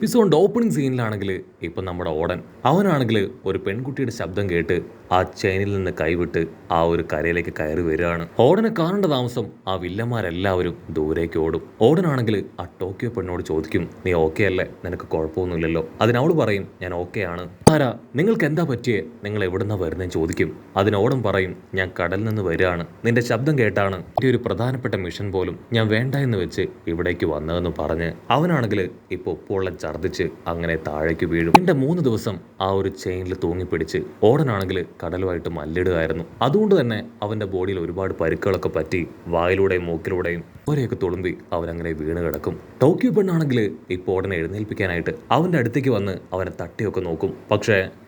എപ്പിസോഡിന്റെ opening സീനിലാണെങ്കിൽ ഇപ്പൊ നമ്മുടെ ഓടൻ അവനാണെങ്കിൽ ഒരു പെൺകുട്ടിയുടെ ശബ്ദം കേട്ട് ആ ചെയിനിൽ നിന്ന് കൈവിട്ട് ആ ഒരു കരയിലേക്ക് കയറി വരികയാണ്. ഓടനെ കാണേണ്ട താമസം ആ വില്ലന്മാരെല്ലാവരും ദൂരേക്ക് ഓടും. ഓടനാണെങ്കിൽ ആ ടോക്കിയോ പെണ്ണോട് ചോദിക്കും, നീ ഓക്കെ അല്ലേ, നിനക്ക് കുഴപ്പമൊന്നുമില്ലല്ലോ? അതിനവള് പറയും, ഞാൻ ഓക്കെ ആണ്. ആരാ, നിങ്ങൾക്ക് എന്താ പറ്റിയേ, നിങ്ങൾ എവിടുന്നാ വരുന്നതെന്ന് ചോദിക്കും. അതിനോടൻ പറയും, ഞാൻ കടലിൽ നിന്ന് വരികയാണ്, നിന്റെ ശബ്ദം കേട്ടാണ് എൻ്റെ ഒരു പ്രധാനപ്പെട്ട മിഷൻ പോലും ഞാൻ വേണ്ട എന്ന് വെച്ച് ഇവിടേക്ക് വന്നതെന്ന് പറഞ്ഞ് അവനാണെങ്കിൽ ഇപ്പോൾ ഉപ്പുള്ള ഛർദ്ദിച്ച് അങ്ങനെ താഴേക്ക് വീഴും. എന്റെ 3 ദിവസം ആ ഒരു ചെയിനിൽ തൂങ്ങിപ്പിടിച്ച് ഓടനാണെങ്കിൽ കടലുമായിട്ട് മല്ലിടുകയായിരുന്നു. അതുകൊണ്ട് തന്നെ അവന്റെ ബോഡിയിൽ ഒരുപാട് പരുക്കുകളൊക്കെ പറ്റി വായിലൂടെയും മൂക്കിലൂടെയും ഓരെയൊക്കെ തുളുമ്പി അവനങ്ങനെ വീണ് കിടക്കും. ടോക്കിയോ പെണ്ണാണെങ്കിൽ ഇപ്പോൾ ഓടനെ എഴുന്നേൽപ്പിക്കാനായിട്ട് അവന്റെ അടുത്തേക്ക് വന്ന് അവനെ തട്ടിയൊക്കെ നോക്കും. പക്ഷേ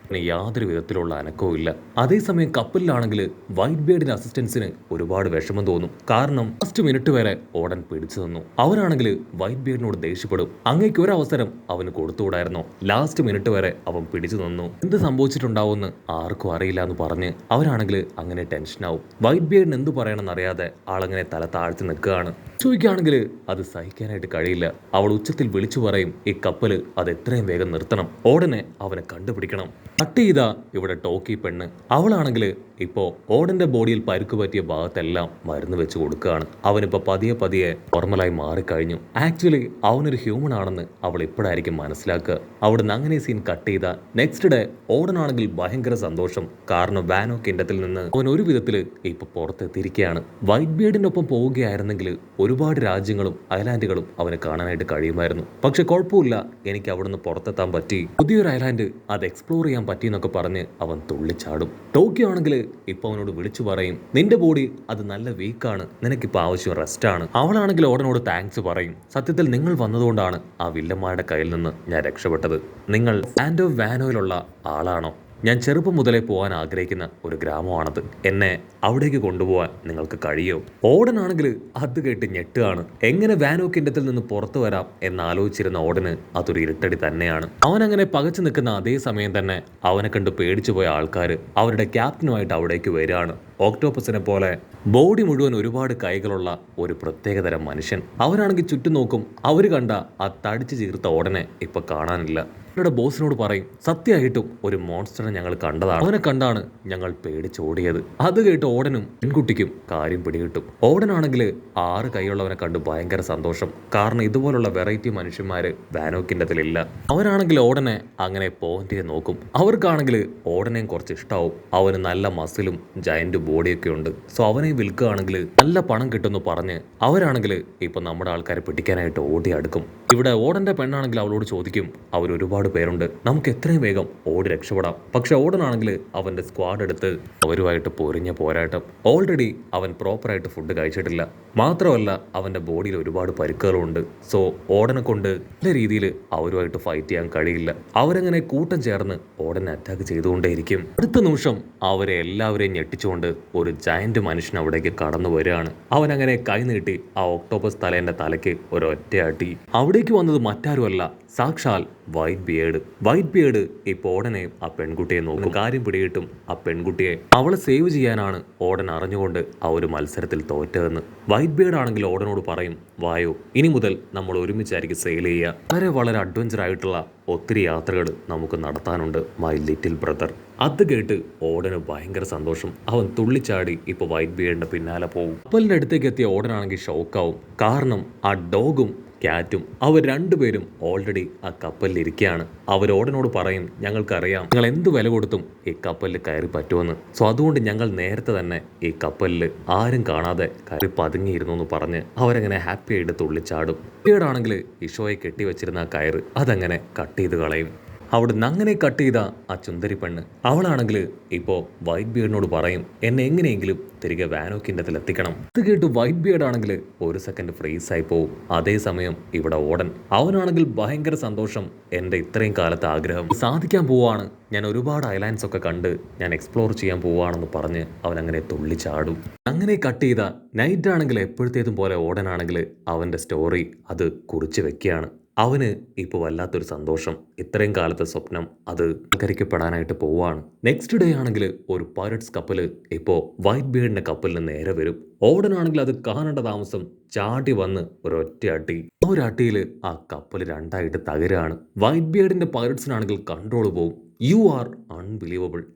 യാതൊരു വിധത്തിലുള്ള അനക്കവും ഇല്ല. അതേസമയം കപ്പലിലാണെങ്കിൽ വൈറ്റ് ബേർഡിന്റെ അസിസ്റ്റൻസിന് ഒരുപാട് വിഷമം തോന്നും. കാരണം ഫസ്റ്റ് മിനിറ്റ് വരെ ഓടൻ പിടിച്ചു തന്നു. അവനാണെങ്കിൽ വൈറ്റ് ബേർഡിനോട് ദേഷ്യപ്പെടും. അങ്ങേക്ക് ഒരവസരം അവന് കൊടുത്തുകൂടായിരുന്നോ? ലാസ്റ്റ് മിനിറ്റ് വരെ അവൻ പിടിച്ചു തന്നു. എന്ത് സംഭവിച്ചിട്ടുണ്ടാവുമെന്ന് ആർക്കും അറിയില്ല എന്ന് പറഞ്ഞ് അവരാണെങ്കിൽ അങ്ങനെ ടെൻഷനാവും. വൈറ്റ് ബേർഡിന് എന്ത് പറയണമെന്ന് അറിയാതെ ആളങ്ങനെ തല താഴ്ത്തി നിൽക്കുകയാണ്. ചോദിക്കുകയാണെങ്കിൽ അത് സഹിക്കാനായിട്ട് കഴിയില്ല. അവൾ ഉച്ചത്തിൽ വിളിച്ചു പറയും, ഈ കപ്പല് അത് എത്രയും വേഗം നിർത്തണം, ഓടനെ അവനെ കണ്ടുപിടിക്കണം. കട്ട് ചെയ്താ ഇവിടെ ടോക്കി പെണ്ണ് അവളാണെങ്കിൽ ഇപ്പോ ഓടന്റെ ബോഡിയിൽ പരുക്ക് പറ്റിയ ഭാഗത്തെല്ലാം മരുന്ന് വെച്ച് കൊടുക്കുകയാണ്. അവനിപ്പോ പതിയെ പതിയെ നോർമലായി മാറിക്കഴിഞ്ഞു. ആക്ച്വലി അവനൊരു ഹ്യൂമൻ ആണെന്ന് അവൾ ഇപ്പോഴായിരിക്കും മനസ്സിലാക്കുക. അവിടുന്ന് അങ്ങനെ സീൻ കട്ട് ചെയ്ത നെക്സ്റ്റ് ഡേ ഓടനാണെങ്കിൽ ഭയങ്കര സന്തോഷം. കാരണം വാനോ കിൻഡത്തിൽ നിന്ന് അവൻ ഒരു വിധത്തിൽ ഇപ്പൊ പുറത്തെത്തിയിരിക്കുകയാണ്. വൈറ്റ് ബേർഡിന്റെ ഒപ്പം പോവുകയായിരുന്നെങ്കിൽ ഒരുപാട് രാജ്യങ്ങളും ഐലാൻഡുകളും അവന് കാണാനായിട്ട് കഴിയുമായിരുന്നു. പക്ഷെ കുഴപ്പമില്ല, എനിക്ക് അവിടുന്ന് പുറത്തെത്താൻ പറ്റി, പുതിയൊരു ഐലാൻഡ് അത് എക്സ്പ്ലോർ ചെയ്യാൻ പറ്റി എന്നൊക്കെ പറഞ്ഞ് അവൻ തുള്ളിച്ചാടും. ടോക്കിയോ ആണെങ്കിൽ ഇപ്പൊ അവനോട് വിളിച്ചു പറയും, നിന്റെ ബോഡി അത് നല്ല വീക്കാണ്, നിനക്കിപ്പോൾ ആവശ്യം റെസ്റ്റ് ആണ്. അവളാണെങ്കിൽ ഓടനോട് താങ്ക്സ് പറയും. സത്യത്തിൽ നിങ്ങൾ വന്നതുകൊണ്ടാണ് ആ വില്ലന്മാരുടെ കയ്യിൽ നിന്ന് ഞാൻ രക്ഷപ്പെട്ടത്. നിങ്ങൾ ആൻഡ് ഓഫ് വാനോയിലുള്ള ആളാണോ? ഞാൻ ചെറുപ്പം മുതലേ പോകാൻ ആഗ്രഹിക്കുന്ന ഒരു ഗ്രാമമാണത്. എന്നെ അവിടേക്ക് കൊണ്ടുപോകാൻ നിങ്ങൾക്ക് കഴിയോ? ഓടനാണെങ്കിൽ അത് കേട്ട് ഞെട്ടുകയാണ്. എങ്ങനെ വാനോ കിൻഡത്തിൽ നിന്ന് പുറത്തു വരാം എന്നാലോചിച്ചിരുന്ന ഓടന് അതൊരു ഇരുട്ടടി തന്നെയാണ്. അവനങ്ങനെ പകച്ചു നിൽക്കുന്ന അതേ സമയം തന്നെ അവനെ കണ്ട് പേടിച്ചു പോയ ആൾക്കാർ അവരുടെ ക്യാപ്റ്റനുമായിട്ട് അവിടേക്ക് വരികയാണ്. ഓക്ടോപ്പസിനെ പോലെ ബോഡി മുഴുവൻ ഒരുപാട് കൈകളുള്ള ഒരു പ്രത്യേകതരം മനുഷ്യൻ. അവരാണെങ്കിൽ ചുറ്റും നോക്കും. അവർ കണ്ട ആ തടിച്ചു ചീർത്ത ഓടനെ ഇപ്പൊ കാണാനില്ല. അവരുടെ ബോസിനോട് പറയും, സത്യമായിട്ടും ഒരു മോൺസ്റ്ററെ ഞങ്ങൾ കണ്ടതാണ്, അവനെ കണ്ടാണ് ഞങ്ങൾ പേടിച്ചോടിയത്. അത് കേട്ട് ഓടനും പെൺകുട്ടിക്കും കാര്യം പിടികിട്ടും. ഓടനാണെങ്കിൽ 6 കൈയുള്ളവനെ കണ്ട് ഭയങ്കര സന്തോഷം. കാരണം ഇതുപോലുള്ള വെറൈറ്റി മനുഷ്യന്മാര് വാനോക്കിൻ്റെതിലില്ല. അവരാണെങ്കിൽ ഓടനെ അങ്ങനെ പോയിന്റ് ചെയ്ത് നോക്കും. അവർക്കാണെങ്കിൽ ഓടനെയും കുറച്ച് ഇഷ്ടാവും. അവന് നല്ല മസിലും ജയന്റ് ബോഡിയൊക്കെ ഉണ്ട്. സോ അവനെ വിൽക്കുകയാണെങ്കിൽ നല്ല പണം കിട്ടുമെന്ന് പറഞ്ഞ് അവരാണെങ്കിൽ ഇപ്പൊ നമ്മുടെ ആൾക്കാരെ പിടിക്കാനായിട്ട് ഓടി അടുക്കും. ഇവിടെ ഓടന്റെ പെണ്ണാണെങ്കിൽ അവളോട് ചോദിക്കും, അവർ ഒരുപാട് പേരുണ്ട്, നമുക്ക് എത്രയും വേഗം ഓടി രക്ഷപ്പെടാം. പക്ഷെ ഓടനാണെങ്കിൽ അവന്റെ സ്ക്വാഡ് എടുത്ത് അവരുമായിട്ട് പൊരിഞ്ഞ പോരാട്ടം. ഓൾറെഡി അവൻ പ്രോപ്പറായിട്ട് ഫുഡ് കഴിച്ചിട്ടില്ല, മാത്രമല്ല അവന്റെ ബോഡിയിൽ ഒരുപാട് പരുക്കുകളുണ്ട്. സോ ഓടനെ കൊണ്ട് നല്ല രീതിയിൽ അവരുമായിട്ട് ഫൈറ്റ് ചെയ്യാൻ കഴിയില്ല. അവരങ്ങനെ കൂട്ടം ചേർന്ന് ഓടനെ അറ്റാക്ക് ചെയ്തുകൊണ്ടേയിരിക്കും. അടുത്ത നിമിഷം അവരെ എല്ലാവരെയും ഞെട്ടിച്ചുകൊണ്ട് ഒരു ജയന്റ് മനുഷ്യൻ അവിടേക്ക് കടന്നു വരികയാണ്. അവനങ്ങനെ കൈ നീട്ടി ആ ഒക്ടോപ്പസ് തലേന്റെ തലയ്ക്ക് ഒരൊറ്റയാട്ടി. അവിടേക്ക് വന്നത് മറ്റാരുമല്ല, സാക്ഷാൽ വൈറ്റ് ബിയേർഡ്. വൈറ്റ് ബിയേർഡ് ഇപ്പോൾ ഓടനെ ആ പെൺകുട്ടിയെ നോക്കും. കാര്യം പിടികിട്ടും. ആ പെൺകുട്ടിയെ അവളെ സേവ് ചെയ്യാനാണ് ഓടൻ അറിഞ്ഞുകൊണ്ട് ആ ഒരു മത്സരത്തിൽ തോറ്റതെന്ന്. വൈറ്റ് ബിയേർഡ് ആണെങ്കിൽ ഓടനോട് പറയും, വായോ, ഇനി മുതൽ നമ്മൾ ഒരുമിച്ചായിരിക്കും സെയിൽ ചെയ്യുക. വളരെ വളരെ അഡ്വഞ്ചർ ആയിട്ടുള്ള ഒത്തിരി യാത്രകൾ നമുക്ക് നടത്താനുണ്ട് മൈ ലിറ്റിൽ ബ്രദർ. അത് കേട്ട് ഓടന് ഭയങ്കര സന്തോഷം. അവൻ തുള്ളിച്ചാടി ഇപ്പൊ വൈറ്റ് ബിയേർഡിന്റെ പിന്നാലെ പോകും. കപ്പലിന്റെ അടുത്തേക്ക് എത്തിയ ഓടനാണെങ്കിൽ ഷോക്കാവും. കാരണം ആ ഡോഗും ക്യാറ്റും അവർ രണ്ടുപേരും ഓൾറെഡി ആ കപ്പലിൽ ഇരിക്കുകയാണ്. അവർ ഓടനോട് പറയും, ഞങ്ങൾക്കറിയാം നിങ്ങൾ എന്ത് വില കൊടുത്തും ഈ കപ്പലിൽ കയറി പറ്റുമെന്ന്. സോ അതുകൊണ്ട് ഞങ്ങൾ നേരത്തെ തന്നെ ഈ കപ്പലിൽ ആരും കാണാതെ കയറി പതുങ്ങിയിരുന്നു എന്ന് പറഞ്ഞ് അവരങ്ങനെ ഹാപ്പി ആയിട്ട് തുള്ളിച്ചാടും. പിന്നീടാണെങ്കിൽ ഇഷോയെ കെട്ടിവെച്ചിരുന്ന ആ കയറ് അതങ്ങനെ കട്ട് ചെയ്ത് കളയും. അവിടുന്ന് അങ്ങനെ കട്ട് ചെയ്ത ആ ചുന്ദരി പെണ്ണ് അവളാണെങ്കിൽ ഇപ്പോൾ വൈറ്റ് ബിയേർഡിനോട് പറയും, എന്നെ എങ്ങനെയെങ്കിലും തിരികെ വാനോക്കിൻ്റെതിൽ എത്തിക്കണം. ഇത് കേട്ട് വൈറ്റ് ബിയേർഡ് ആണെങ്കിൽ ഒരു സെക്കൻഡ് ഫ്രീസ് ആയി പോവും. അതേസമയം ഇവിടെ ഓടൻ അവനാണെങ്കിൽ ഭയങ്കര സന്തോഷം. എൻ്റെ ഇത്രയും കാലത്തെ ആഗ്രഹം സാധിക്കാൻ പോവാണ്, ഞാൻ ഒരുപാട് ഐലാൻഡ്സ് ഒക്കെ കണ്ട് ഞാൻ എക്സ്പ്ലോർ ചെയ്യാൻ പോവാണെന്ന് പറഞ്ഞ് അവൻ അങ്ങനെ തുള്ളിച്ചാടും. അങ്ങനെ കട്ട് ചെയ്ത നൈറ്റ് ആണെങ്കിൽ എപ്പോഴത്തേതും പോലെ ഓടനാണെങ്കിൽ അവൻ്റെ സ്റ്റോറി അത് കുറിച്ച് വെക്കുകയാണ്. അവന് ഇപ്പോൾ വല്ലാത്തൊരു സന്തോഷം. ഇത്രയും കാലത്തെ സ്വപ്നം അത് സാക്ഷാത്കരിക്കപ്പെടാനായിട്ട് പോവാണ്. നെക്സ്റ്റ് ഡേ ആണെങ്കിൽ ഒരു പൈററ്റ്സ് കപ്പല് ഇപ്പോൾ വൈറ്റ് ബിയർഡിന്റെ കപ്പലിന് നേരെ വരും. ഓടനാണെങ്കിൽ അത് കാണേണ്ട താമസം ചാടി വന്ന് ഒരൊറ്റ അടി. ആ ഒരു അടിയിൽ ആ കപ്പൽ രണ്ടായിട്ട് തകരാണ്. വൈറ്റ് ബിയർഡിന്റെ പൈററ്റ്സിനാണെങ്കിൽ കൺട്രോൾ പോവും. You are unbelievable.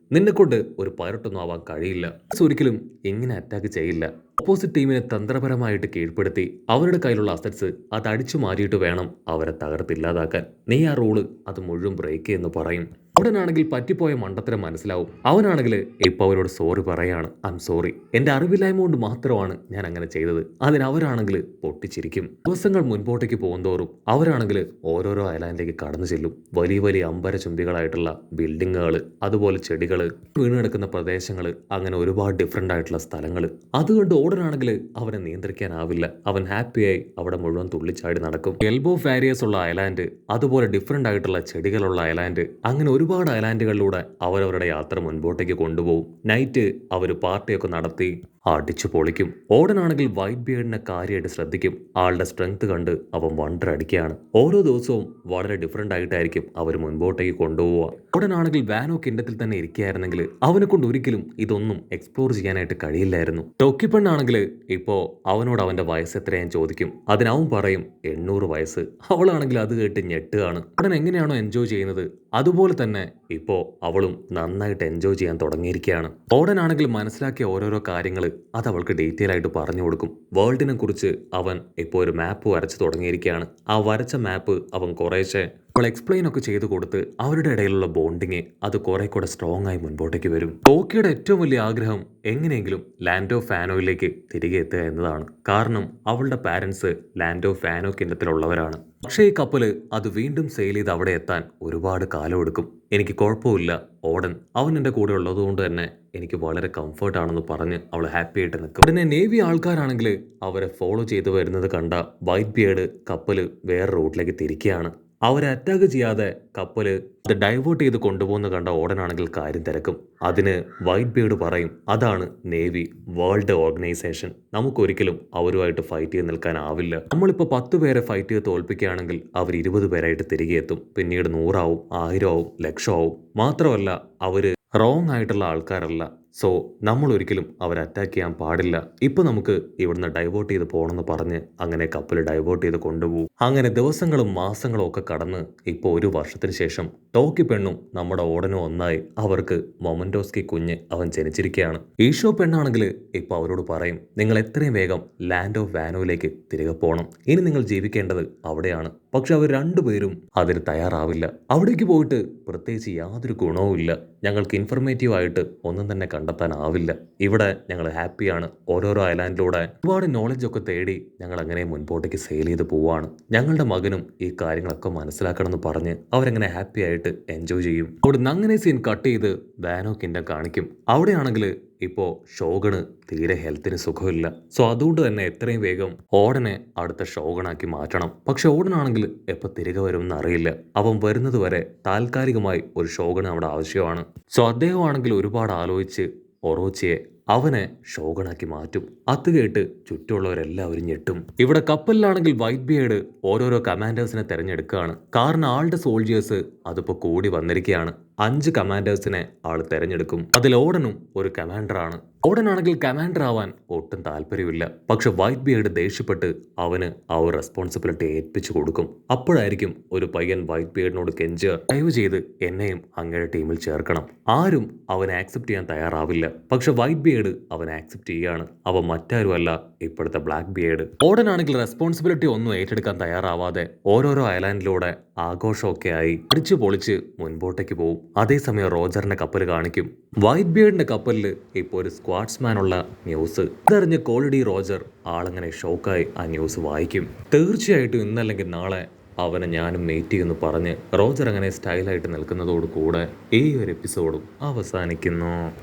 നിന്നെക്കൊണ്ട് ഒരു പൈററ്റ് ആവാൻ കഴിയില്ല. ഒരിക്കലും ഇങ്ങനെ അറ്റാക്ക് ചെയ്യില്ല. ഓപ്പോസിറ്റ് ടീമിനെ തന്ത്രപരമായിട്ട് കീഴ്പ്പെടുത്തി അവരുടെ കയ്യിലുള്ള അസറ്റ്സ് അത് അടിച്ചു മാറ്റിയിട്ട് വേണം അവരെ തകർത്തില്ലാതാക്കാൻ. നീ ആ റൂള് അത് മുഴുവൻ ബ്രേക്ക് എന്ന് പറയും. ഉടനാണെങ്കിൽ പറ്റിപ്പോയ മണ്ടത്തരം മനസ്സിലാവും. അവനാണെങ്കിൽ ഇപ്പൊ അവരോട് സോറി പറയാണ്. ഐ എം സോറി, എന്റെ അറിവില്ലായ്മ കൊണ്ട് മാത്രമാണ് ഞാൻ അങ്ങനെ ചെയ്തത്. അതിന് അവരാണെങ്കിൽ പൊട്ടിച്ചിരിക്കും. ദിവസങ്ങൾ മുൻപോട്ടേക്ക് പോകുന്തോറും അവരാണെങ്കിൽ ഓരോരോ ഐലാൻഡിലേക്ക് കടന്നു ചെല്ലും. വലിയ വലിയ അമ്പരചുംബികളായിട്ടുള്ള ബിൽഡിങ്ങുകൾ, അതുപോലെ ചെടികൾ, വീണ് കിടക്കുന്ന പ്രദേശങ്ങൾ, അങ്ങനെ ഒരുപാട് ഡിഫറെന്റ് ആയിട്ടുള്ള സ്ഥലങ്ങൾ. അതുകൊണ്ട് ഓടനാണെങ്കിൽ അവനെ നിയന്ത്രിക്കാനാവില്ല. അവൻ ഹാപ്പിയായി അവിടെ മുഴുവൻ തുള്ളിച്ചാടി നടക്കും. എൽബോ ഫാരിയസ് ഉള്ള ഐലാൻഡ്, അതുപോലെ ഡിഫറെന്റ് ആയിട്ടുള്ള ചെടികളുള്ള ഐലാൻഡ്, അങ്ങനെ ഒരുപാട് ഐലാൻഡുകളിലൂടെ അവരവരുടെ യാത്ര മുൻപോട്ടേക്ക് കൊണ്ടുപോകും. നൈറ്റ് അവർ പാർട്ടിയൊക്കെ നടത്തി അടിച്ചു പൊളിക്കും. ഓടനാണെങ്കിൽ വൈറ്റ് ബിയർഡിനെ കാര്യമായിട്ട് ശ്രദ്ധിക്കും. ആളുടെ സ്ട്രെങ്ത് കണ്ട് അവൻ വണ്ടർ അടിക്കുകയാണ്. ഓരോ ദിവസവും വളരെ ഡിഫറെന്റ് ആയിട്ടായിരിക്കും അവർ മുൻപോട്ടേക്ക് കൊണ്ടുപോവുക. ഓടനാണെങ്കിൽ വാനോ കിണ്ടത്തിൽ തന്നെ ഇരിക്കുകയായിരുന്നെങ്കിൽ അവനെ കൊണ്ട് ഒരിക്കലും ഇതൊന്നും എക്സ്പ്ലോർ ചെയ്യാനായിട്ട് കഴിയില്ലായിരുന്നു. ടോക്കിപ്പെണ്ണാണെങ്കിൽ ഇപ്പോ അവനോട് അവന്റെ വയസ്സ് എത്രയാൻ ചോദിക്കും. അതിനവൻ പറയും 800 വയസ്സ്. അവളാണെങ്കിൽ അത് കേട്ട് ഞെട്ടുകയാണ്. ഉടൻ എങ്ങനെയാണോ എൻജോയ് ചെയ്യുന്നത് അതുപോലെ തന്നെ ഇപ്പോ അവളും നന്നായിട്ട് എൻജോയ് ചെയ്യാൻ തുടങ്ങിയിരിക്കുകയാണ്. ഓടനാണെങ്കിൽ മനസ്സിലാക്കിയ ഓരോരോ കാര്യങ്ങൾ അത് അവൾക്ക് ഡീറ്റെയിൽ ആയിട്ട് പറഞ്ഞു കൊടുക്കും. വേൾഡിനെ കുറിച്ച് അവൻ ഇപ്പോൾ ഒരു മാപ്പ് വരച്ച് തുടങ്ങിയിരിക്കുകയാണ്. ആ വരച്ച മാപ്പ് അവൻ കുറേശ്ശെ അവൾ എക്സ്പ്ലെയിൻ ഒക്കെ ചെയ്ത് കൊടുത്ത് അവരുടെ ഇടയിലുള്ള ബോണ്ടിങ് അത് കുറെ കൂടെ സ്ട്രോങ് ആയി മുൻപോട്ടേക്ക് വരും. ടോക്കിയുടെ ഏറ്റവും വലിയ ആഗ്രഹം എങ്ങനെയെങ്കിലും ലാൻഡ് ഓഫ് ഫാനോയിലേക്ക് തിരികെ എത്തുക എന്നതാണ്. കാരണം അവളുടെ പാരൻസ് ലാൻഡ് ഓഫ് ഫാനോ കിണ്ണത്തിലുള്ളവരാണ്. പക്ഷേ ഈ കപ്പല് അത് വീണ്ടും സെയിൽ ചെയ്ത് അവിടെ എത്താൻ ഒരുപാട് കാലമെടുക്കും. എനിക്ക് കുഴപ്പമില്ല, ഓടൻ അവൻ എൻ്റെ കൂടെ ഉള്ളതുകൊണ്ട് തന്നെ എനിക്ക് വളരെ കംഫർട്ടാണെന്ന് പറഞ്ഞ് അവൾ ഹാപ്പി ആയിട്ട് നിൽക്കും. ഉടനെ നേവി ആൾക്കാരാണെങ്കിൽ അവരെ ഫോളോ ചെയ്ത് വരുന്നത് കണ്ട വൈറ്റ് ബിയർഡ് കപ്പല് വേറെ റൂട്ടിലേക്ക് തിരിക്കുകയാണ്. അവരെ അറ്റാക്ക് ചെയ്യാതെ കപ്പല് അത് ഡൈവേർട്ട് ചെയ്ത് കൊണ്ടുപോകുന്ന കണ്ട ഓടനാണെങ്കിൽ കാര്യം തിരക്കും. അതിന് വൈറ്റ് ബിയർഡ് പറയും, അതാണ് നേവി, വേൾഡ് ഓർഗനൈസേഷൻ. നമുക്കൊരിക്കലും അവരുമായിട്ട് ഫൈറ്റ് ചെയ്ത് നിൽക്കാനാവില്ല. നമ്മളിപ്പോൾ 10 പേരെ ഫൈറ്റ് ചെയ്ത് തോൽപ്പിക്കുകയാണെങ്കിൽ അവർ 20 പേരായിട്ട് തിരികെ എത്തും. പിന്നീട് 100 ആവും, 1000 ആവും, 1,00,000 ആവും. മാത്രമല്ല അവര് റോങ് ആയിട്ടുള്ള ആൾക്കാരല്ല. സോ നമ്മൾ ഒരിക്കലും അവരെ അറ്റാക്ക് ചെയ്യാൻ പാടില്ല. ഇപ്പൊ നമുക്ക് ഇവിടുന്ന് ഡൈവേർട്ട് ചെയ്ത് പോകണമെന്ന് പറഞ്ഞ് അങ്ങനെ കപ്പൽ ഡൈവേർട്ട് ചെയ്ത് കൊണ്ടുപോകും. അങ്ങനെ ദിവസങ്ങളും മാസങ്ങളും ഒക്കെ കടന്ന് ഇപ്പോൾ 1 വർഷത്തിന് ശേഷം ടോക്കി പെണ്ണും നമ്മുടെ ഓടനും ഒന്നായി അവർക്ക് മൊമന്റോസ്കി കുഞ്ഞ് അവൻ ജനിച്ചിരിക്കുകയാണ്. ഈഷോ പെണ്ണാണെങ്കിൽ ഇപ്പൊ അവരോട് പറയും, നിങ്ങൾ എത്രയും വേഗം ലാൻഡ് ഓഫ് വാനോയിലേക്ക് തിരികെ പോകണം. ഇനി നിങ്ങൾ ജീവിക്കേണ്ടത് അവിടെയാണ്. പക്ഷെ അവർ രണ്ടുപേരും അതിന് തയ്യാറാവില്ല. അവിടേക്ക് പോയിട്ട് പ്രത്യേകിച്ച് യാതൊരു ഗുണവും ഇല്ല. ഞങ്ങൾക്ക് ഇൻഫർമേറ്റീവ് ആയിട്ട് ഒന്നും തന്നെ കണ്ടെത്താനാവില്ല. ഇവിടെ ഞങ്ങൾ ഹാപ്പിയാണ്. ഓരോരോ ഐലാൻഡിലൂടെ ഒരുപാട് നോളജ് ഒക്കെ തേടി ഞങ്ങൾ അങ്ങനെ മുൻപോട്ടേക്ക് സെയിൽ ചെയ്ത് പോവാണ്. ഞങ്ങളുടെ മകനും ഈ കാര്യങ്ങളൊക്കെ മനസ്സിലാക്കണം എന്ന് പറഞ്ഞ് അവരങ്ങനെ ഹാപ്പി ആയിട്ട് എൻജോയ് ചെയ്യും. അവിടുന്ന് അങ്ങനെ സീൻ കട്ട് ചെയ്ത് വാനോ കിൻഡം കാണിക്കും. അവിടെയാണെങ്കിൽ ഇപ്പോൾ ഷോഗണ് തീരെ ഹെൽത്തിന് സുഖമില്ല. സോ അതുകൊണ്ട് തന്നെ എത്രയും വേഗം ഓടനെ അടുത്ത ഷോഗണാക്കി മാറ്റണം. പക്ഷെ ഓടനാണെങ്കിൽ എപ്പോൾ തിരികെ വരുമെന്ന് അറിയില്ല. അവൻ വരുന്നത് വരെ താൽക്കാലികമായി ഒരു ഷോഗണ് അവിടെ ആവശ്യമാണ്. സോ അദ്ദേഹമാണെങ്കിൽ ഒരുപാട് ആലോചിച്ച് ഒറോച്ചിയെ അവനെ ഷോഗണാക്കി മാറ്റും. അത് കേട്ട് ചുറ്റുമുള്ളവരെല്ലാവരും ഞെട്ടും. ഇവിടെ കപ്പലിലാണെങ്കിൽ വൈറ്റ് ബിയർഡ് ഓരോരോ കമാൻഡേഴ്സിനെ തെരഞ്ഞെടുക്കുകയാണ്. കാരണം ആളുടെ സോൾജിയേഴ്സ് അതിപ്പോ കൂടി വന്നിരിക്കുകയാണ്. 5 കമാൻഡേഴ്സിനെ ആൾ തെരഞ്ഞെടുക്കും. അതിൽ ഓടനും ഒരു കമാൻഡറാണ്. ഓടനാണെങ്കിൽ കമാൻഡർ ആവാൻ ഒട്ടും താല്പര്യമില്ല. പക്ഷെ വൈറ്റ് ബിയർഡ് ദേഷ്യപ്പെട്ട് അവന് ആ ഒരു റെസ്പോൺസിബിലിറ്റി ഏൽപ്പിച്ചു കൊടുക്കും. അപ്പോഴായിരിക്കും ഒരു പയ്യൻ വൈറ്റ് ബിയർഡിനോട് കെഞ്ചുക, ദയവ് ചെയ്ത് എന്നെയും അങ്ങയുടെ ടീമിൽ ചേർക്കണം. ആരും അവനെ ആക്സെപ്റ്റ് ചെയ്യാൻ തയ്യാറാവില്ല. പക്ഷെ വൈറ്റ് ബിയർഡ് അവനെ ആക്സെപ്റ്റ് ചെയ്യാണ്. അവൻ മറ്റാരുമല്ല, ഇപ്പോഴത്തെ ബ്ലാക്ക് ബിയർഡ്. ഓടനാണെങ്കിൽ റെസ്പോൺസിബിലിറ്റി ഒന്നും ഏറ്റെടുക്കാൻ തയ്യാറാവാതെ ഓരോരോ ഐലാൻഡിലൂടെ ആഘോഷമൊക്കെ ആയി അടിച്ചു പൊളിച്ച് മുൻപോട്ടേക്ക് പോകും. അതേസമയം റോജറിന്റെ കപ്പൽ കാണിക്കും. വൈറ്റ് ബിയർഡിന്റെ കപ്പലിൽ ഇപ്പോൾ ഒരു സ്ക്വാഡ്സ്മാൻ ഉള്ള ന്യൂസ് ഇതറിഞ്ഞ് കോളിഡി റോജർ ആളങ്ങനെ ഷോക്കായി ആ ന്യൂസ് വായിക്കും. തീർച്ചയായിട്ടും ഇന്നല്ലെങ്കിൽ നാളെ അവനെ ഞാനും മീറ്റ് ചെയ്യുമെന്ന് പറഞ്ഞ് റോജർ അങ്ങനെ സ്റ്റൈലായിട്ട് നിൽക്കുന്നതോടുകൂടെ ഈ ഒരു എപ്പിസോഡും അവസാനിക്കുന്നു.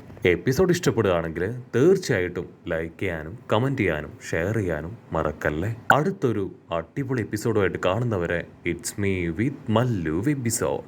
എപ്പിസോഡ് ഇഷ്ടപ്പെടുകയാണെങ്കിൽ തീർച്ചയായിട്ടും ലൈക്ക് ചെയ്യാനും കമൻറ്റ് ചെയ്യാനും ഷെയർ ചെയ്യാനും മറക്കല്ലേ. അടുത്തൊരു അടിപൊളി എപ്പിസോഡുമായിട്ട് കാണുന്നവരെ it's me with Mallu episode.